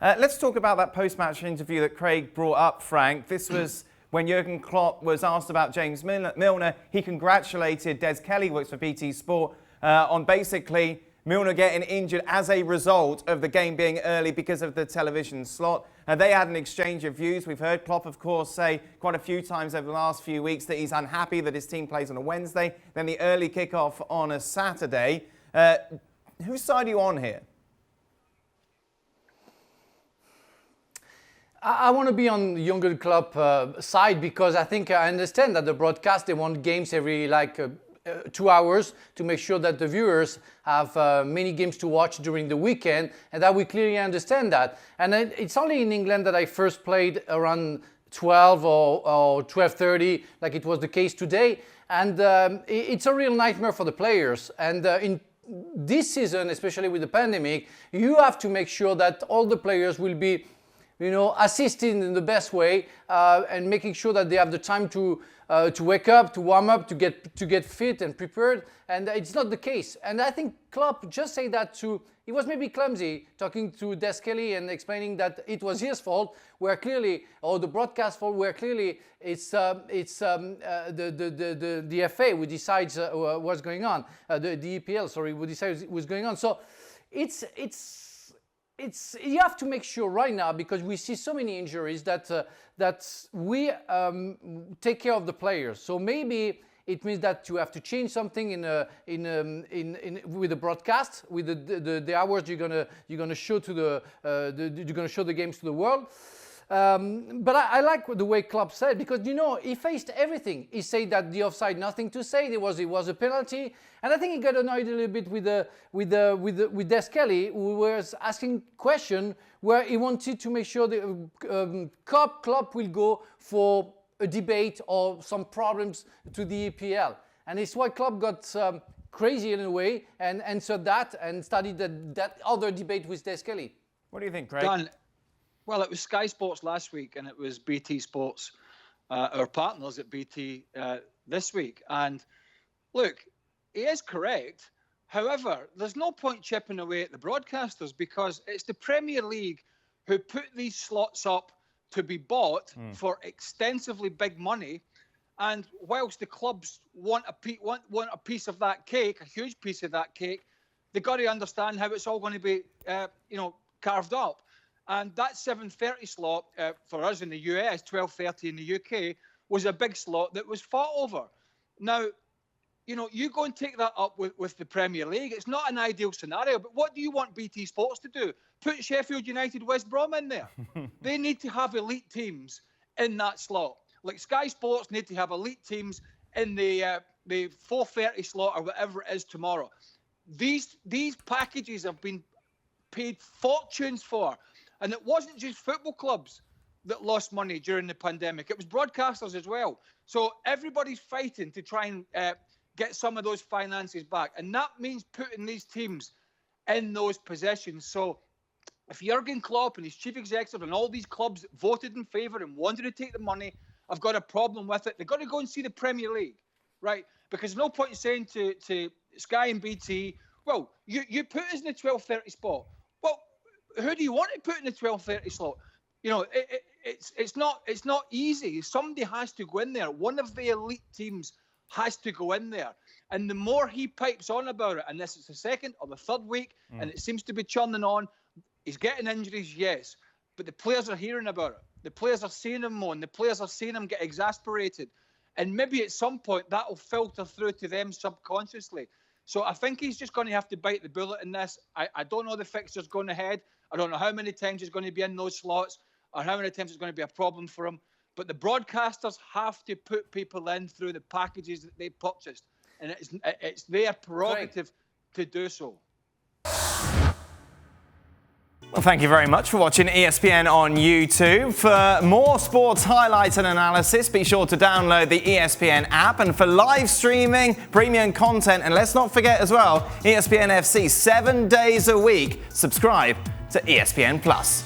Let's talk about that post-match interview that Craig brought up, Frank. This was when Jurgen Klopp was asked about James Milner. He congratulated Des Kelly, who works for BT Sport, on basically Milner getting injured as a result of the game being early because of the television slot. They had an exchange of views. We've heard Klopp, of course, say quite a few times over the last few weeks that he's unhappy that his team plays on a Wednesday, then the early kickoff on a Saturday. Whose side are you on here? I want to be on the Jurgen Klopp side because I think I understand that the broadcast, they want games every 2 hours to make sure that the viewers have many games to watch during the weekend, and that we clearly understand that. And it's only in England that I first played around 12 or 12:30, like it was the case today. And it's a real nightmare for the players. And in this season, especially with the pandemic, you have to make sure that all the players will be assisting in the best way and making sure that they have the time to wake up, to warm up, to get fit and prepared. And it's not the case. And I think Klopp just said that he was maybe clumsy talking to Des Kelly and explaining that it was his fault, where clearly, or the broadcast fault, where clearly it's the FA who decides what's going on, the EPL, sorry, who decides what's going on. So it's you have to make sure right now, because we see so many injuries, that we take care of the players. So maybe it means that you have to change something with the broadcast, with the hours you're gonna show to you're gonna show the games to the world. But I like the way Klopp said, because he faced everything. He said that the offside, nothing to say. It was a penalty, and I think he got annoyed a little bit with Des Kelly, who was asking question where he wanted to make sure that Klopp will go for a debate or some problems to the EPL, and it's why Klopp got crazy in a way and answered that and started that other debate with Des Kelly. What do you think, Craig? Dan, well, it was Sky Sports last week, and it was BT Sports, our partners at BT this week. And look, he is correct. However, there's no point chipping away at the broadcasters, because it's the Premier League who put these slots up to be bought for extensively big money. And whilst the clubs want a piece of that cake, a huge piece of that cake, they've got to understand how it's all going to be, carved up. And that 7:30 slot for us in the US, 12:30 in the UK, was a big slot that was fought over. Now, you go and take that up with the Premier League. It's not an ideal scenario, but what do you want BT Sports to do? Put Sheffield United, West Brom in there. They need to have elite teams in that slot. Like Sky Sports need to have elite teams in the 4:30 slot or whatever it is tomorrow. These packages have been paid fortunes for. And it wasn't just football clubs that lost money during the pandemic. It was broadcasters as well. So everybody's fighting to try and get some of those finances back. And that means putting these teams in those positions. So if Jurgen Klopp and his chief executive and all these clubs voted in favour and wanted to take the money, I've got a problem with it. They've got to go and see the Premier League, right? Because there's no point in saying to Sky and BT, well, you put us in the 12:30 spot. Well, who do you want to put in the 12:30 slot? It's not easy. Somebody has to go in there. One of the elite teams has to go in there. And the more he pipes on about it, and this is the second or the third week, and it seems to be churning on, he's getting injuries, yes, but the players are hearing about it. The players are seeing him moan. The players are seeing him get exasperated. And maybe at some point that will filter through to them subconsciously. So I think he's just going to have to bite the bullet in this. I don't know the fixtures going ahead. I don't know how many times he's going to be in those slots or how many times it's going to be a problem for him. But the broadcasters have to put people in through the packages that they purchased. And it's their prerogative to do so. Well, thank you very much for watching ESPN on YouTube. For more sports highlights and analysis, be sure to download the ESPN app. And for live streaming, premium content, and let's not forget as well, ESPN FC 7 days a week. Subscribe to ESPN Plus.